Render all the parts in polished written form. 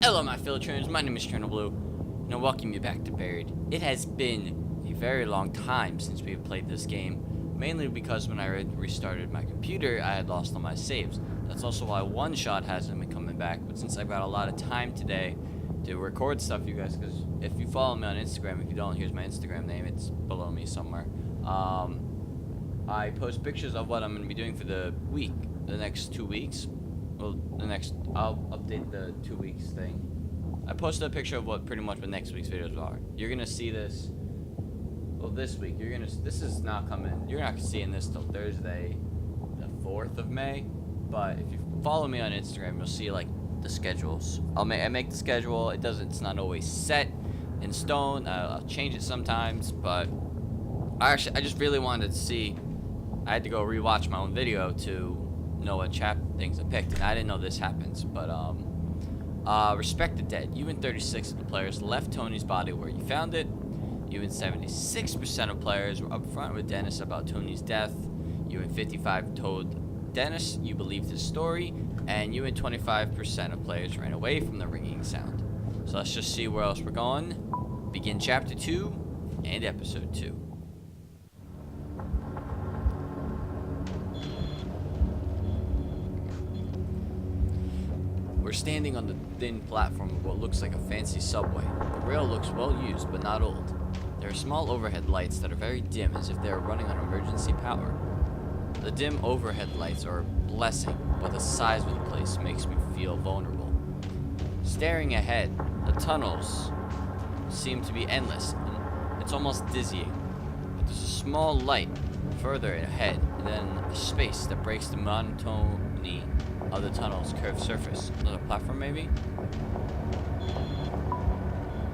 Hello, my fellow trainers. My name is HELLOOO, and I welcome you back to Buried. It has been a very long time since we have played this game, mainly because when I restarted my computer, I had lost all my saves. That's also why One Shot hasn't been coming back. But since I've got a lot of time today to record stuff for you guys, because if you follow me on Instagram, if you don't, here's my Instagram name. It's below me somewhere. I post pictures of what I'm going to be doing for the week, the next 2 weeks. Well, I'll update the 2 weeks thing. I posted a picture of what next week's videos are. You're gonna see this, well, this week. This is not coming, you're not seeing this till Thursday, the 4th of May. But if you follow me on Instagram, you'll see like the schedules. I make the schedule. It's not always set in stone. I'll change it sometimes, but I just really wanted to see. I had to go rewatch my own video to know what things I picked, and I didn't know this happens. But respect the dead. You and 36 of the players left Tony's body where you found it. You and 76% of players were up front with Dennis about Tony's death. You and 55 told Dennis you believed his story, and you and 25% of players ran away from the ringing sound. So let's just see where else we're going. Begin chapter 2 and episode 2. We're standing on the thin platform of what looks like a fancy subway. The rail looks well used, but not old. There are small overhead lights that are very dim, as if they are running on emergency power. The dim overhead lights are a blessing, but the size of the place makes me feel vulnerable. Staring ahead, the tunnels seem to be endless, and it's almost dizzying. But there's a small light further ahead, and then a space that breaks the monotony of the tunnel's curved surface. Another platform, maybe?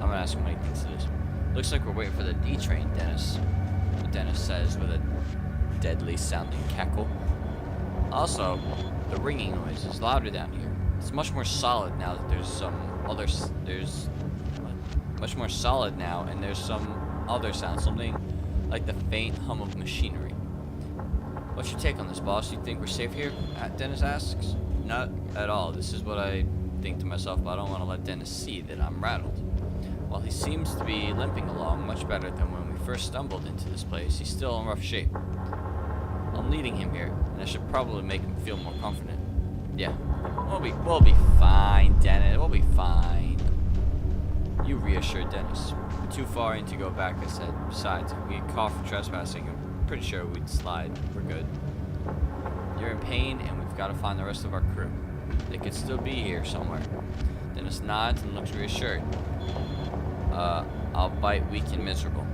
I'm gonna ask him what he thinks it is. Looks like we're waiting for the D train, Dennis. Dennis says with a deadly sounding cackle. Also, the ringing noise is louder down here. It's much more solid now that there's much more solid now, and there's some other sound, something like the faint hum of machinery. What's your take on this, boss? You think we're safe here? Dennis asks. Not at all. This is what I think to myself, but I don't want to let Dennis see that I'm rattled. While he seems to be limping along much better than when we first stumbled into this place, he's still in rough shape. I'm leading him here, and I should probably make him feel more confident. Yeah, we'll be fine, Dennis. We'll be fine. You reassured Dennis. We're too far in to go back, I said. Besides, if we get caught for trespassing, I'm pretty sure we'd slide. We're good. You're in pain, and we've got to find the rest of our crew. They could still be here somewhere. Dennis nods and looks reassured. I'll bite weak and miserable.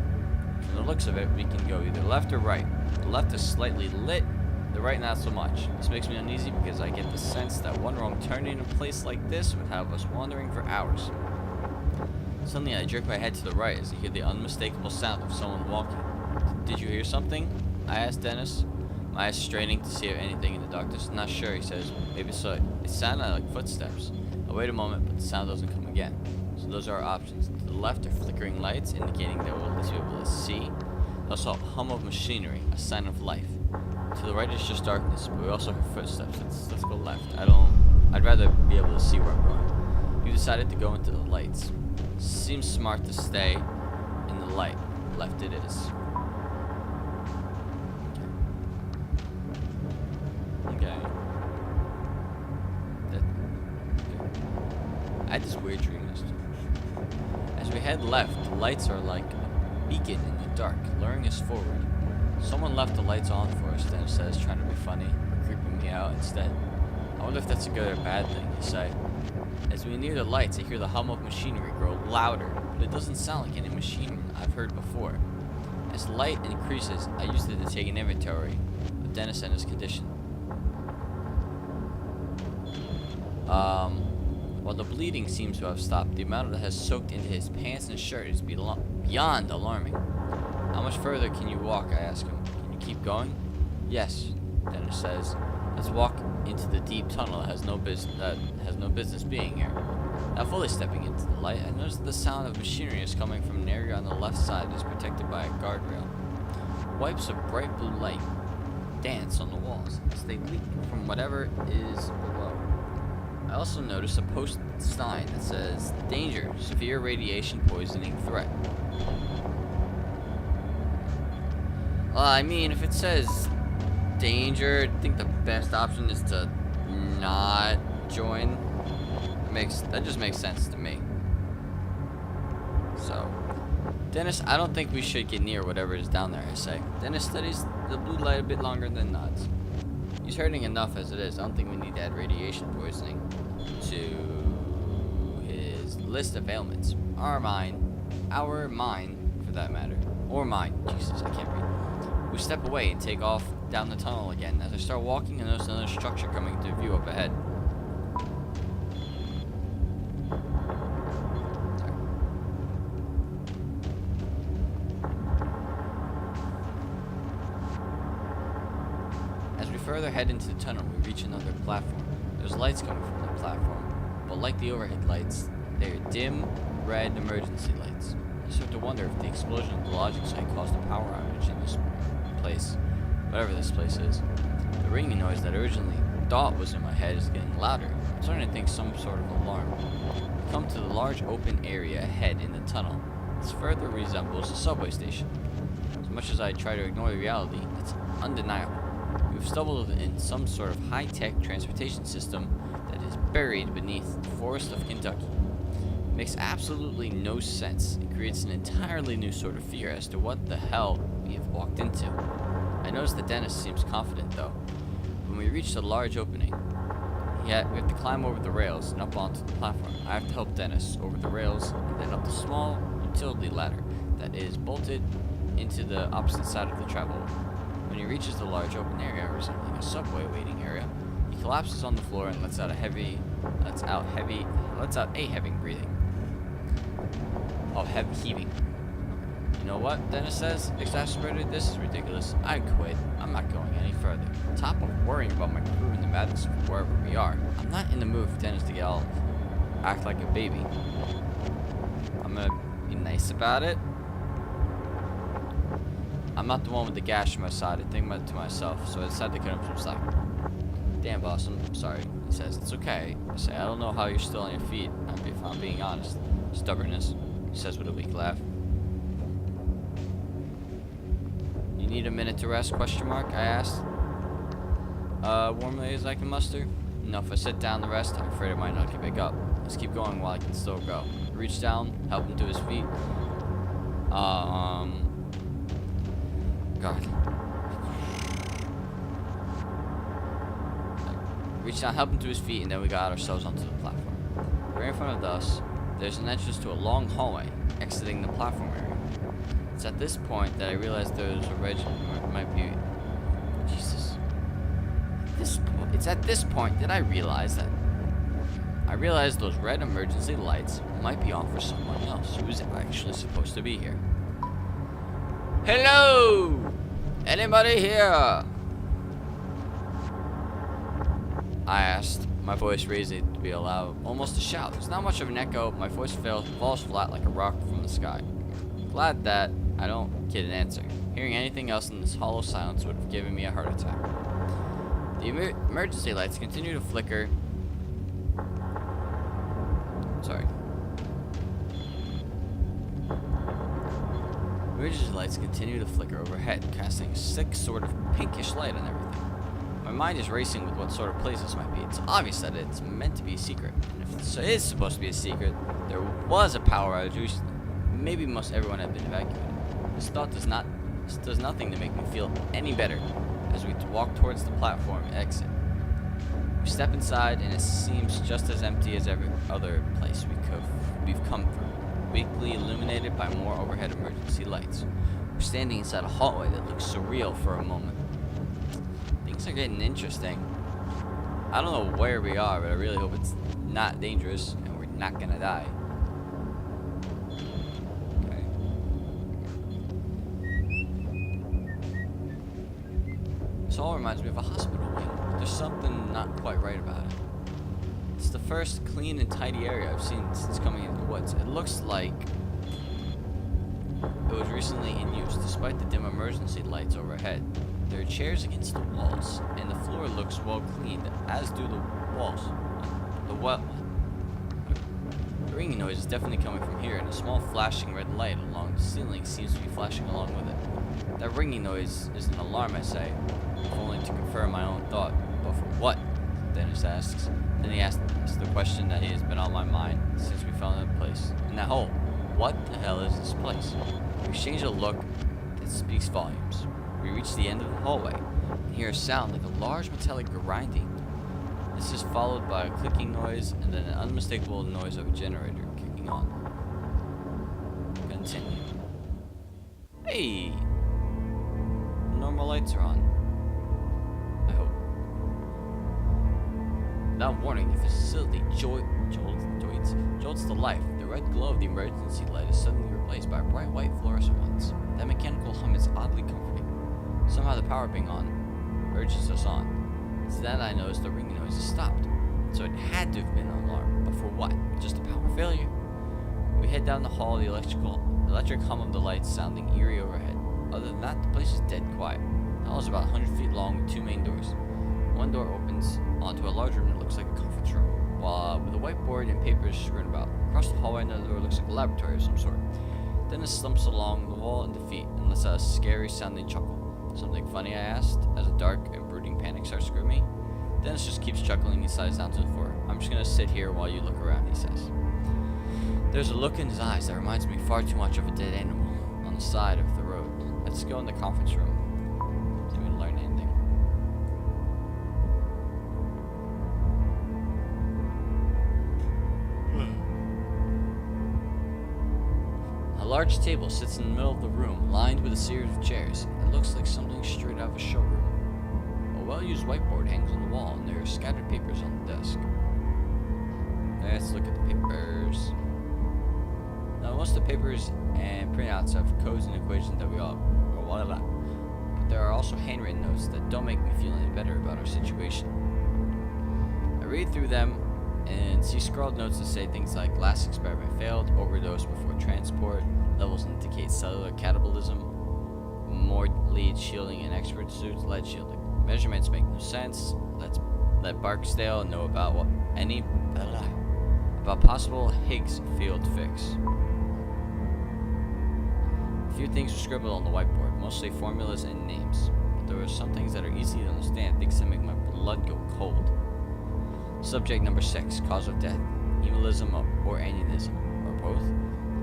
From the looks of it, we can go either left or right. The left is slightly lit, the right not so much. This makes me uneasy because I get the sense that one wrong turn in a place like this would have us wandering for hours. Suddenly, I jerk my head to the right as I hear the unmistakable sound of someone walking. Did you hear something? I asked Dennis, my eyes straining to see if anything in the darkness. Not sure, he says. Maybe so. It sounded like footsteps. I wait a moment, but the sound doesn't come again. So those are our options. To the left are flickering lights, indicating that we'll at least be able to see. Also, a hum of machinery, a sign of life. To the right is just darkness, but we also hear footsteps. Let's go left. I'd rather be able to see where I'm going. You decided to go into the lights. Seems smart to stay in the light. Left it is. I had this weird dream yesterday. As we head left, the lights are like a beacon in the dark, luring us forward. Someone left the lights on for us, Dennis says, trying to be funny, but creeping me out instead. I wonder if that's a good or bad thing, you say. As we near the lights, I hear the hum of machinery grow louder, but it doesn't sound like any machine I've heard before. As the light increases, I use it to take an inventory of Dennis and his condition. While the bleeding seems to have stopped, the amount that has soaked into his pants and shirt is beyond alarming. How much further can you walk? I ask him. Can you keep going? Yes, Dennis says. Let's walk into the deep tunnel that has no business being here. Now fully stepping into the light, I notice that the sound of machinery is coming from an area on the left side that is protected by a guardrail. Wipes of bright blue light dance on the walls as they leak from whatever is below. I also noticed a post sign that says, "Danger, severe radiation poisoning threat." Well, I mean, if it says danger, I think the best option is to not join. That just makes sense to me. So, Dennis, I don't think we should get near whatever is down there, I say. Dennis studies the blue light a bit longer than nods. He's hurting enough as it is. I don't think we need to add radiation poisoning to his list of ailments. Our mine, for that matter. Or mine. Jesus, I can't read. We step away and take off down the tunnel again. As I start walking, I notice another structure coming into view up ahead. As we further head into the tunnel, we reach another platform. There's lights coming from the platform, but like the overhead lights, they are dim, red emergency lights. I start to wonder if the explosion of the logic site caused a power outage in this place, whatever this place is. The ringing noise that originally thought was in my head is getting louder. I'm starting to think some sort of alarm. We come to the large open area ahead in the tunnel. This further resembles a subway station. As much as I try to ignore the reality, it's undeniable. We've stumbled in some sort of high-tech transportation system that is buried beneath the forest of Kentucky. It makes absolutely no sense. It creates an entirely new sort of fear as to what the hell we have walked into. I notice that Dennis seems confident, though. When we reach the large opening, we have to climb over the rails and up onto the platform. I have to help Dennis over the rails and then up the small utility ladder that is bolted into the opposite side of the travel. When he reaches the large open area resembling a subway waiting area, he collapses on the floor and lets out a heavy breathing. Heaving. You know what? Dennis says. Exacerbated. This is ridiculous. I quit. I'm not going any further. On top of worrying about my crew and the madness of wherever we are, I'm not in the mood for Dennis to act like a baby. I'm gonna be nice about it. I'm not the one with the gash on my side. I think about it to myself, so I decided to cut him some slack. Damn, boss, I'm sorry. He says, it's okay. I say, I don't know how you're still on your feet, if I'm being honest. Stubbornness, he says with a weak laugh. You need a minute to rest, question mark, I asked. Warmly as I can muster. No, if I sit down to rest, I'm afraid I might not get back up. Let's keep going while I can still go. Reach down, help him to his feet. God. Reach down, help him to his feet, and then we got ourselves onto the platform. Right in front of us, there's an entrance to a long hallway, exiting the platform area. It's at this point that I realized there's a It's at this point that I realized those red emergency lights might be on for someone else who is actually supposed to be here. Hello! Anybody here? I asked, my voice raising to be loud, almost a shout. There's not much of an echo. My voice falls flat like a rock from the sky. Glad that I don't get an answer. Hearing anything else in this hollow silence would have given me a heart attack. The emergency lights continue to flicker. Emergency lights continue to flicker overhead, casting a sick sort of pinkish light on everything. My mind is racing with what sort of place this might be. It's obvious that it's meant to be a secret. And if it is supposed to be a secret, there was a power outage recently. Maybe most everyone had been evacuated. This thought does nothing to make me feel any better as we walk towards the platform exit. We step inside and it seems just as empty as every other place we've come through. Weakly illuminated by more overhead emergency lights. We're standing inside a hallway that looks surreal for a moment. Things are getting interesting. I don't know where we are, but I really hope it's not dangerous and we're not gonna die. Okay. This all reminds me of a hospital wing. There's something not quite right about it. It's the first clean and tidy area I've seen since coming into the woods. It looks like it was recently in use, despite the dim emergency lights overhead. There are chairs against the walls, and the floor looks well cleaned, as do the walls. The what? The ringing noise is definitely coming from here, and a small flashing red light along the ceiling seems to be flashing along with it. That ringing noise is an alarm, I say, if only to confirm my own thought. But for what? Dennis asks. Then he asks the question that has been on my mind since we found that place. In that hole, what the hell is this place? We exchange a look that speaks volumes. We reach the end of the hallway and hear a sound like a large metallic grinding. This is followed by a clicking noise and then an unmistakable noise of a generator kicking on. Continue. Hey! Normal lights are on. I hope. Without warning, the facility jolts to life. The red glow of the emergency light is suddenly replaced by bright white fluorescent ones. That mechanical hum is oddly comforting. Somehow the power being on urges us on. It's then I notice the ringing noise has stopped. So it had to have been an alarm. But for what? Just a power failure? We head down the hall, the electric hum of the lights sounding eerie overhead. Other than that, the place is dead quiet. The hall is about 100 feet long with two main doors. One door opens onto a large room that looks like a conference room, while with a whiteboard and papers strewn about. Across the hallway, another door looks like a laboratory of some sort. Dennis slumps along the wall in defeat and lets out a scary sounding chuckle. Something funny, I asked, as a dark and brooding panic starts to grip me. Dennis just keeps chuckling and slides down to the floor. I'm just gonna sit here while you look around, he says. There's a look in his eyes that reminds me far too much of a dead animal on the side of the road. Let's go in the conference room. See if we can learn anything. A large table sits in the middle of the room, lined with a series of chairs. It looks like something straight out of a showroom. A well-used whiteboard hangs on the wall, and there are scattered papers on the desk. Let's look at the papers. Now, most of the papers and printouts have codes and equations that we all, or whatever. But there are also handwritten notes that don't make me feel any better about our situation. I read through them and see scrawled notes that say things like last experiment failed, overdose before transport, levels indicate cellular catabolism, more lead shielding in expert suits, lead shielding. Measurements make no sense. Let's let Barksdale know about about possible Higgs field fix. A few things were scribbled on the whiteboard, mostly formulas and names. But there are some things that are easy to understand, things that make my blood go cold. Subject number 6, cause of death, hemolysis or aneurysm, or both.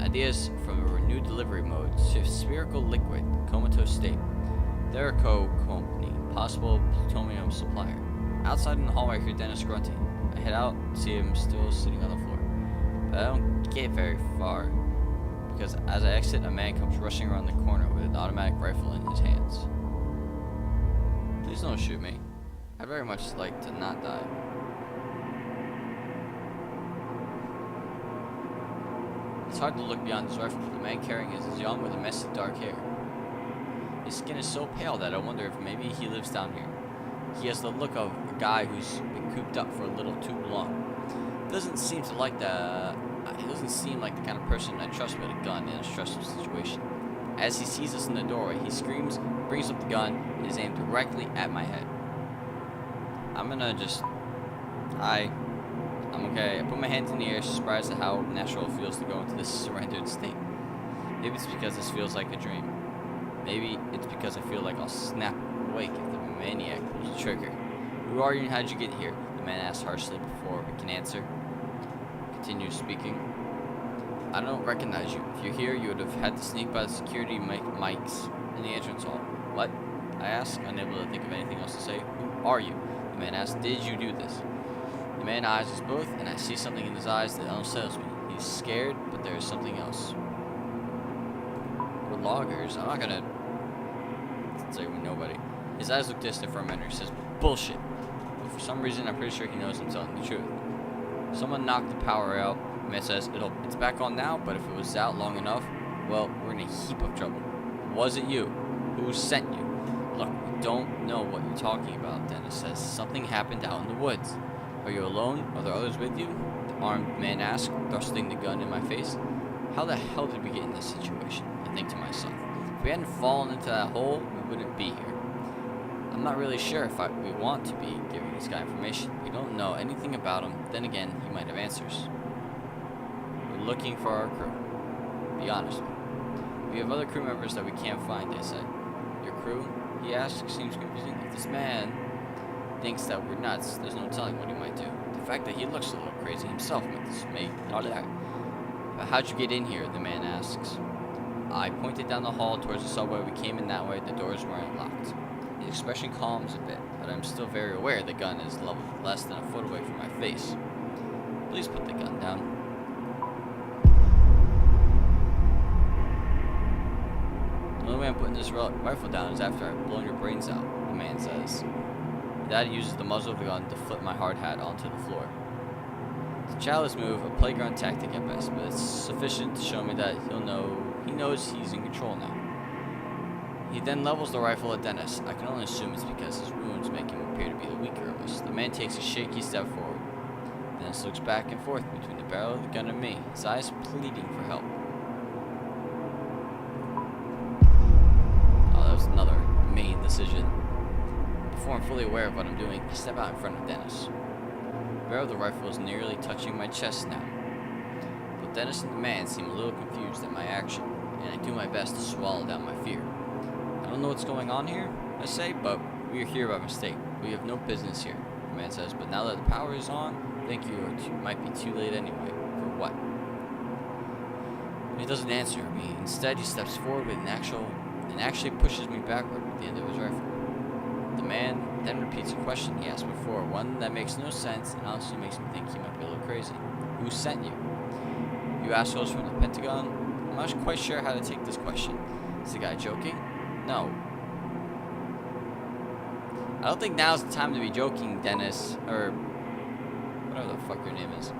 Ideas from a renewed delivery mode, spherical liquid, comatose state. Theraco company, possible plutonium supplier. Outside in the hallway, I hear Dennis grunting. I head out, see him still sitting on the floor. But I don't get very far, because as I exit, a man comes rushing around the corner with an automatic rifle in his hands. Please don't shoot me. I'd very much like to not die. It's hard to look beyond his rifle, but the man carrying it is young with a messy dark hair. His skin is so pale that I wonder if maybe he lives down here. He has the look of a guy who's been cooped up for a little too long. He doesn't seem like the kind of person I trust with a gun in a stressful situation. As he sees us in the doorway, he screams, brings up the gun, and is aimed directly at my head. I'm okay. I put my hands in the air, surprised at how natural it feels to go into this surrendered state. Maybe it's because this feels like a dream. Maybe it's because I feel like I'll snap awake if the maniac pulls the trigger. Who are you and how'd you get here? The man asks harshly before we can answer. Continues speaking. I don't recognize you. If you're here, you would have had to sneak by the security mics in the entrance hall. What? I ask, unable to think of anything else to say. Who are you? The man asks, did you do this? The man eyes us both, and I see something in his eyes that unsettles me. He's scared, but there is something else. We're loggers. I'm not gonna say we're nobody. His eyes look distant for a minute. He says, bullshit. But for some reason, I'm pretty sure he knows I'm telling the truth. Someone knocked the power out. The man says, it's back on now, but if it was out long enough, well, we're in a heap of trouble. Was it you? Who sent you? Look, we don't know what you're talking about, Dennis says. Something happened out in the woods. Are you alone? Are there others with you? The armed man asked, thrusting the gun in my face. How the hell did we get in this situation? I think to myself. If we hadn't fallen into that hole, we wouldn't be here. I'm not really sure if we want to be giving this guy information. We don't know anything about him. Then again, he might have answers. We're looking for our crew. Be honest. We have other crew members that we can't find, they say. Your crew? He asks. Seems confusing. If this man thinks that we're nuts, there's no telling what he might do. The fact that he looks a little crazy himself may not that. But how'd you get in here? The man asks. I pointed down the hall towards the subway. We came in that way. The doors weren't locked. His expression calms a bit, but I'm still very aware the gun is leveled less than a foot away from my face. Please put the gun down. The only way I'm putting this rifle down is after I've blown your brains out, the man says. Dad uses the muzzle of the gun to flip my hard hat onto the floor. It's a childish move, a playground tactic at best, but it's sufficient to show me that he knows he's in control now. He then levels the rifle at Dennis. I can only assume it's because his wounds make him appear to be the weaker of us. The man takes a shaky step forward. Dennis looks back and forth between the barrel of the gun and me, his eyes pleading for help. Oh, that was another main decision. Before I'm fully aware of what I'm doing, I step out in front of Dennis. The barrel of the rifle is nearly touching my chest now. Both Dennis and the man seem a little confused at my action, and I do my best to swallow down my fear. I don't know what's going on here, I say, but we are here by mistake. We have no business here, the man says, but now that the power is on, I think might be too late anyway. For what? He doesn't answer me. Instead, he steps forward with and actually pushes me backward with the end of his rifle. The man then repeats a question he asked before, one that makes no sense and honestly makes me think he might be a little crazy. Who sent you? You assholes from the Pentagon? I'm not quite sure how to take this question. Is the guy joking? No. I don't think now's the time to be joking, Dennis, or whatever the fuck your name is.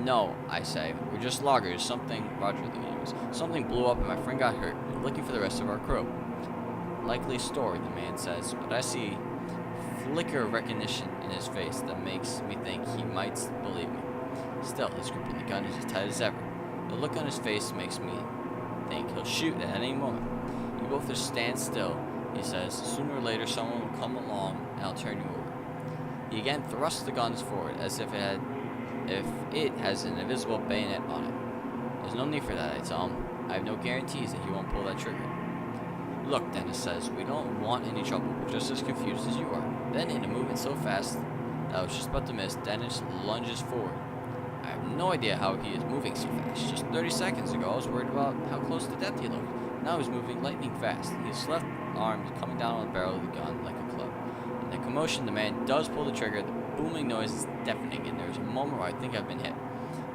No, I say. We're just loggers. Roger, the name is. Something blew up and my friend got hurt. We're looking for the rest of our crew. Likely story, the man says, but I see a flicker of recognition in his face that makes me think he might believe me. Still, his grip on the gun is as tight as ever. The look on his face makes me think he'll shoot at any moment. You both just stand still, he says. Sooner or later, someone will come along and I'll turn you over. He again thrusts the guns forward as if it has an invisible bayonet on it. There's no need for that, I tell him. I have no guarantees that he won't pull that trigger. Look, Dennis says, we don't want any trouble. We're just as confused as you are. Then, in a movement so fast that I was just about to miss, Dennis lunges forward. I have no idea how he is moving so fast. Just 30 seconds ago, I was worried about how close to death he looked. Now he's moving lightning fast. His left arm is coming down on the barrel of the gun like a club. In the commotion, the man does pull the trigger. The booming noise is deafening, and there's a moment where I think I've been hit.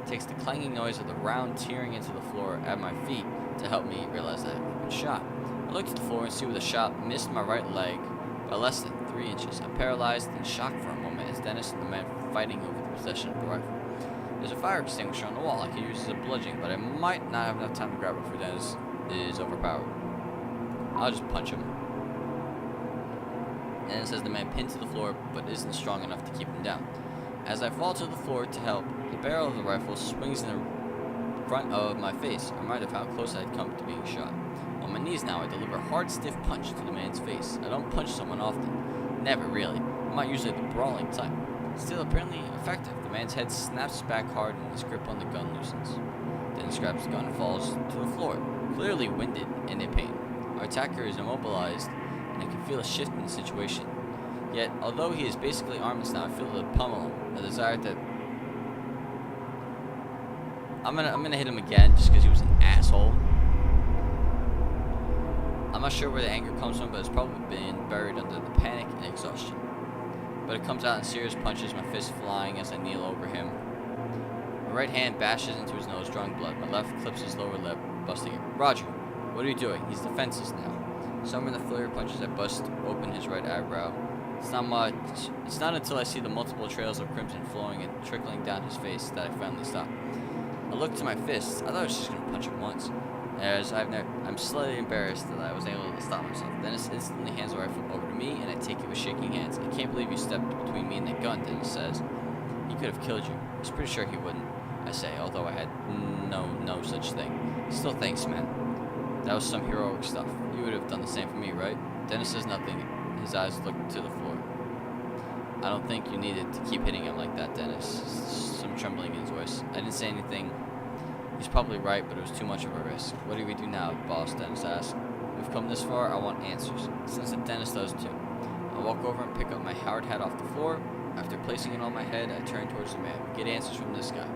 It takes the clanging noise of the round tearing into the floor at my feet to help me realize that I've been shot. I looked at the floor and see where the shot missed my right leg by less than 3 inches. I'm paralyzed and shocked for a moment as Dennis and the man fighting over the possession of the rifle. There's a fire extinguisher on the wall I could use as a bludgeon, but I might not have enough time to grab it before Dennis is overpowered. I'll just punch him. Dennis has the man pinned to the floor, but isn't strong enough to keep him down. As I fall to the floor to help, the barrel of the rifle swings in the front of my face, a reminder of how close I had come to being shot. On my knees now, I deliver a hard, stiff punch to the man's face. I don't punch someone often. Never, really. I'm not usually the brawling type. Still apparently effective. The man's head snaps back hard and his grip on the gun loosens. Dennis grabs the gun and falls to the floor, clearly winded and in pain. Our attacker is immobilized, and I can feel a shift in the situation. Yet, although he is basically armless now, I feel the pummel him, a desire to... I'm gonna hit him again just because he was an asshole. I'm not sure where the anger comes from, but it's probably been buried under the panic and exhaustion. But it comes out in serious punches, my fist flying as I kneel over him. My right hand bashes into his nose, drawing blood. My left clips his lower lip, busting it. Roger, what are you doing? He's defenseless now. Somewhere in the flurry of punches, I bust open his right eyebrow. It's not much. It's not until I see the multiple trails of crimson flowing and trickling down his face that I finally stop. I look to my fists. I thought I was just going to punch him once. As I'm slightly embarrassed that I was able to stop myself. Dennis instantly hands the rifle over to me, and I take it with shaking hands. I can't believe you stepped between me and that gun, Dennis says. He could have killed you. I was pretty sure he wouldn't, I say, although I had no such thing. Still thanks, man. That was some heroic stuff. You would have done the same for me, right? Dennis says nothing His eyes looked to the floor. I don't think you needed to keep hitting him like that, Dennis. Some trembling in his voice. I didn't say anything. He's probably right, but it was too much of a risk. What do we do now, boss? Dennis asked. We've come this far, I want answers. Since that Dennis does too. I walk over and pick up my hard hat off the floor. After placing it on my head, I turn towards the man. Get answers from this guy.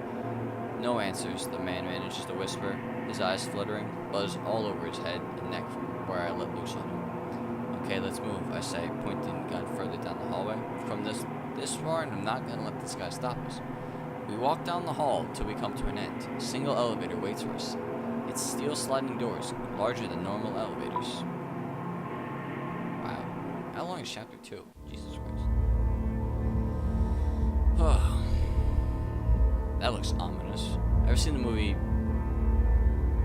No answers, the man manages to whisper, his eyes fluttering, buzz all over his head and neck from where I let loose on him. Okay, let's move, I say, pointing the gun further down the hallway. We've come this far, and I'm not gonna let this guy stop us. We walk down the hall till we come to an end. A single elevator waits for us. Its steel sliding doors, larger than normal elevators. Wow. How long is chapter 2? Jesus Christ. That looks ominous. Ever seen the movie?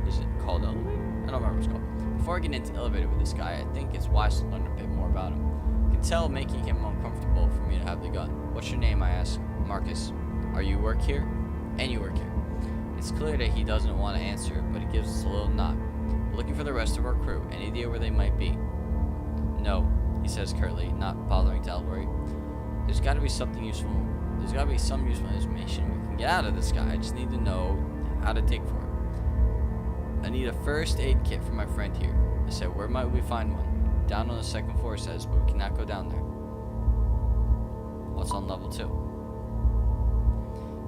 Is it called Elevator? I don't remember what it's called. Before I get into the elevator with this guy, I think it's wise to learn a bit more about him. I can tell making him uncomfortable for me to have the gun. What's your name? I ask. Marcus. Are you work here? And you work here. It's clear that he doesn't want to answer, but he gives us a little nod. We're looking for the rest of our crew. Any idea where they might be? No, he says curtly, not bothering to worry. There's got to be something useful. There's got to be some useful information we can get out of this guy. I just need to know how to dig for it. I need a first aid kit for my friend here. I said, where might we find one? Down on the second floor, he says, but we cannot go down there. What's on level 2?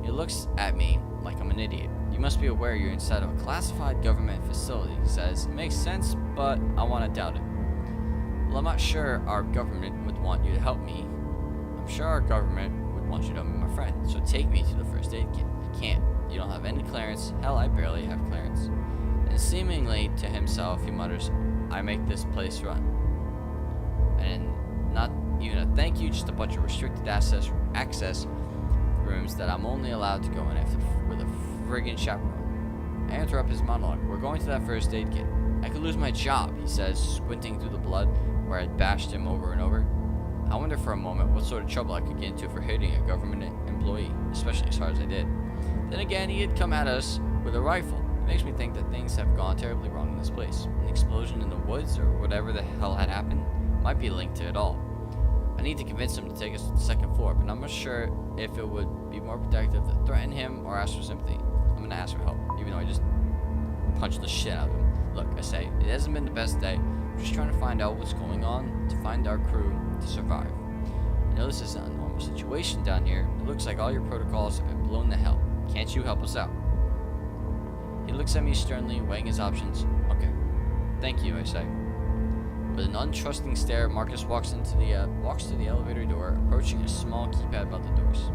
He looks at me like I'm an idiot. You must be aware you're inside of a classified government facility, he says. It makes sense, but I want to doubt it. Well, I'm not sure our government would want you to help me. I'm sure our government would want you to help me, my friend. So take me to the first aid kit. I can't. You don't have any clearance. Hell, I barely have clearance. And seemingly to himself, he mutters, I make this place run. And not even a thank you, just a bunch of restricted access rooms that I'm only allowed to go in after with a friggin' chaperone. I interrupt his monologue. We're going to that first aid kit. I could lose my job, he says, squinting through the blood where I'd bashed him over and over. I wonder for a moment what sort of trouble I could get into for hitting a government employee, especially as hard as I did. Then again, he had come at us with a rifle. It makes me think that things have gone terribly wrong in this place. An explosion in the woods or whatever the hell had happened might be linked to it all. I need to convince him to take us to the second floor, but I'm not sure if it would be more productive to threaten him or ask for sympathy. I'm gonna ask for help, even though I just punched the shit out of him. Look, I say, it hasn't been the best day. I'm just trying to find out what's going on, to find our crew, to survive. I know this isn't a normal situation down here. It looks like all your protocols have been blown to hell. Can't you help us out? He looks at me sternly, weighing his options. Okay. Thank you, I say. With an untrusting stare, Marcus walks to the elevator door, approaching a small keypad above the doors.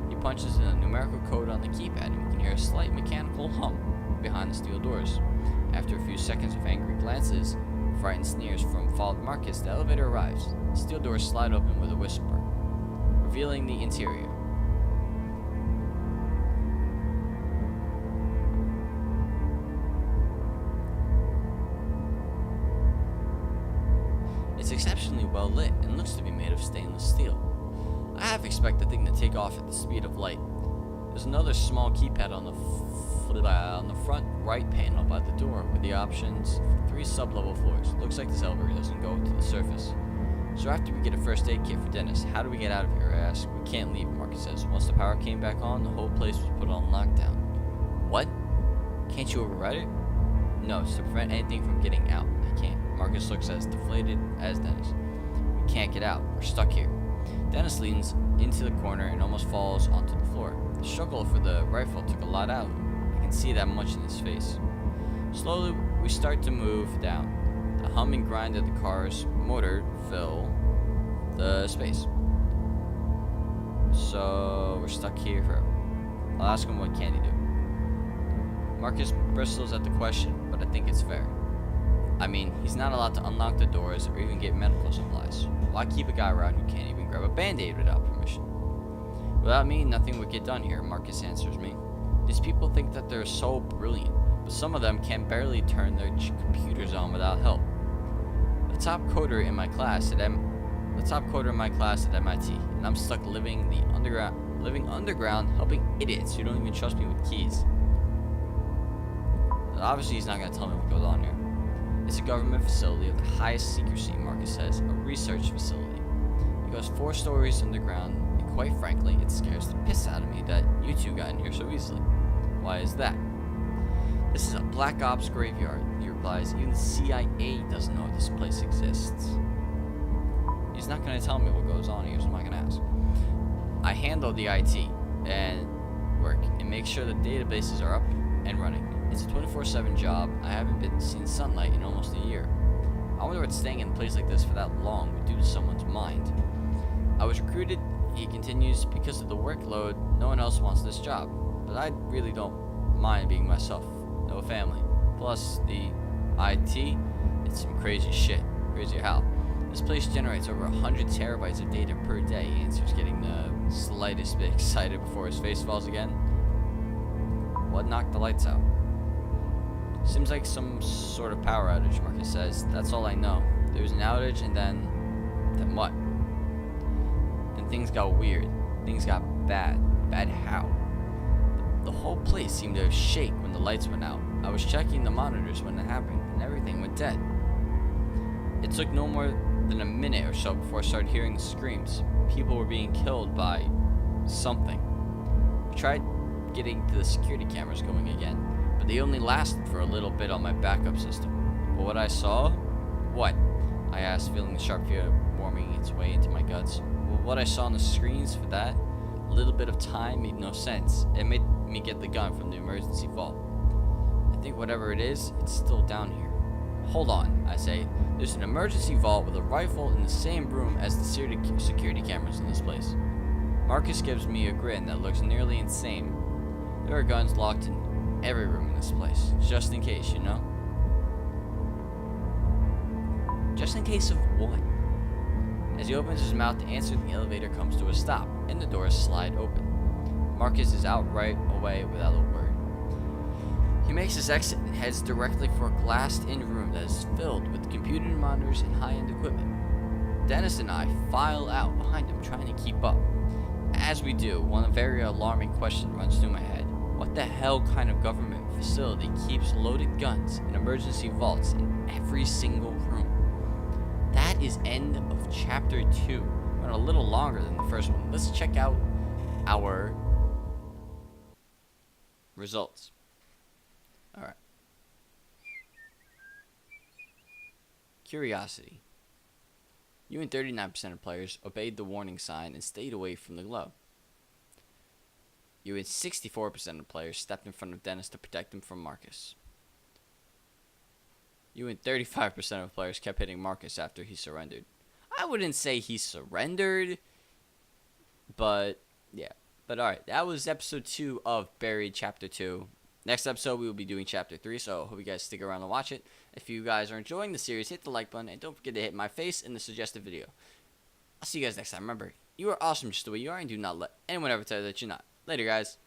He punches in a numerical code on the keypad, and we can hear a slight mechanical hum behind the steel doors. After a few seconds of angry glances, frightened sneers from followed Marcus, the elevator arrives. The steel doors slide open with a whisper, revealing the interior. It's exceptionally well lit and looks to be made of stainless steel. I half expect the thing to take off at the speed of light. There's another small keypad on the front right panel by the door with the options for 3 sub-level floors. Looks like this elevator doesn't go to the surface. So after we get a first aid kit for Dennis, how do we get out of here, I ask. We can't leave, Marcus says. Once the power came back on, the whole place was put on lockdown. What? Can't you override it? No, it's to prevent anything from getting out. I can't. Marcus looks as deflated as Dennis. We can't get out. We're stuck here. Dennis leans into the corner and almost falls onto the floor. The struggle for the rifle took a lot out of him. I can see that much in his face. Slowly, we start to move down. The hum and grind of the car's motor fill the space. So, we're stuck here forever. I'll ask him what can he do. Marcus bristles at the question, but I think it's fair. I mean, he's not allowed to unlock the doors or even get medical supplies. Why keep a guy around who can't even grab a band-aid without permission? Without me, nothing would get done here, Marcus answers me. These people think that they're so brilliant, but some of them can barely turn their computers on without help. The top coder in my class at MIT, and I'm stuck living underground, helping idiots who don't even trust me with keys. Obviously, he's not going to tell me what goes on here. It's a government facility of the highest secrecy, Marcus says, a research facility. It goes 4 stories underground, and quite frankly, it scares the piss out of me that you two got in here so easily. Why is that? This is a black ops graveyard, he replies. Even the CIA doesn't know this place exists. He's not going to tell me what goes on here, so I'm not going to ask. I handle the IT and work and make sure the databases are up and running. It's a 24/7 job. I haven't been seeing sunlight in almost a year. I wonder what staying in a place like this for that long would do to someone's mind. I was recruited, he continues, because of the workload. No one else wants this job, but I really don't mind being myself. No family. Plus, the IT, it's some crazy shit. Crazy how. This place generates over 100 terabytes of data per day. He answers, getting the slightest bit excited before his face falls again. What knocked the lights out? Seems like some sort of power outage, Marcus says. That's all I know. There was an outage and then what? Then things got weird. Things got bad. Bad how? The whole place seemed to shake when the lights went out. I was checking the monitors when it happened, and everything went dead. It took no more than a minute or so before I started hearing the screams. People were being killed by something. I tried getting to the security cameras going again, but they only lasted for a little bit on my backup system. But what I saw? What? I asked, feeling the sharp fear warming its way into my guts. Well, what I saw on the screens for that little bit of time made no sense. It made me get the gun from the emergency vault. I think whatever it is, it's still down here. Hold on, I say. There's an emergency vault with a rifle in the same room as the security cameras in this place. Marcus gives me a grin that looks nearly insane. There are guns locked in every room in this place, just in case, you know? Just in case of what? As he opens his mouth to answer, the elevator comes to a stop, and the doors slide open. Marcus is out right away without a word. He makes his exit and heads directly for a glassed-in room that is filled with computer monitors and high-end equipment. Dennis and I file out behind him, trying to keep up. As we do, one very alarming question runs through my head. What the hell kind of government facility keeps loaded guns and emergency vaults in every single room? That is end of chapter 2. Went a little longer than the first one. Let's check out our results. Alright. Curiosity. You and 39% of players obeyed the warning sign and stayed away from the glow. You and 64% of players stepped in front of Dennis to protect him from Marcus. You and 35% of players kept hitting Marcus after he surrendered. I wouldn't say he surrendered, but yeah. But alright, that was episode 2 of Buried Chapter 2. Next episode, we will be doing Chapter 3, so I hope you guys stick around and watch it. If you guys are enjoying the series, hit the like button, and don't forget to hit my face in the suggested video. I'll see you guys next time. Remember, you are awesome just the way you are, and do not let anyone ever tell you that you're not. Later, guys.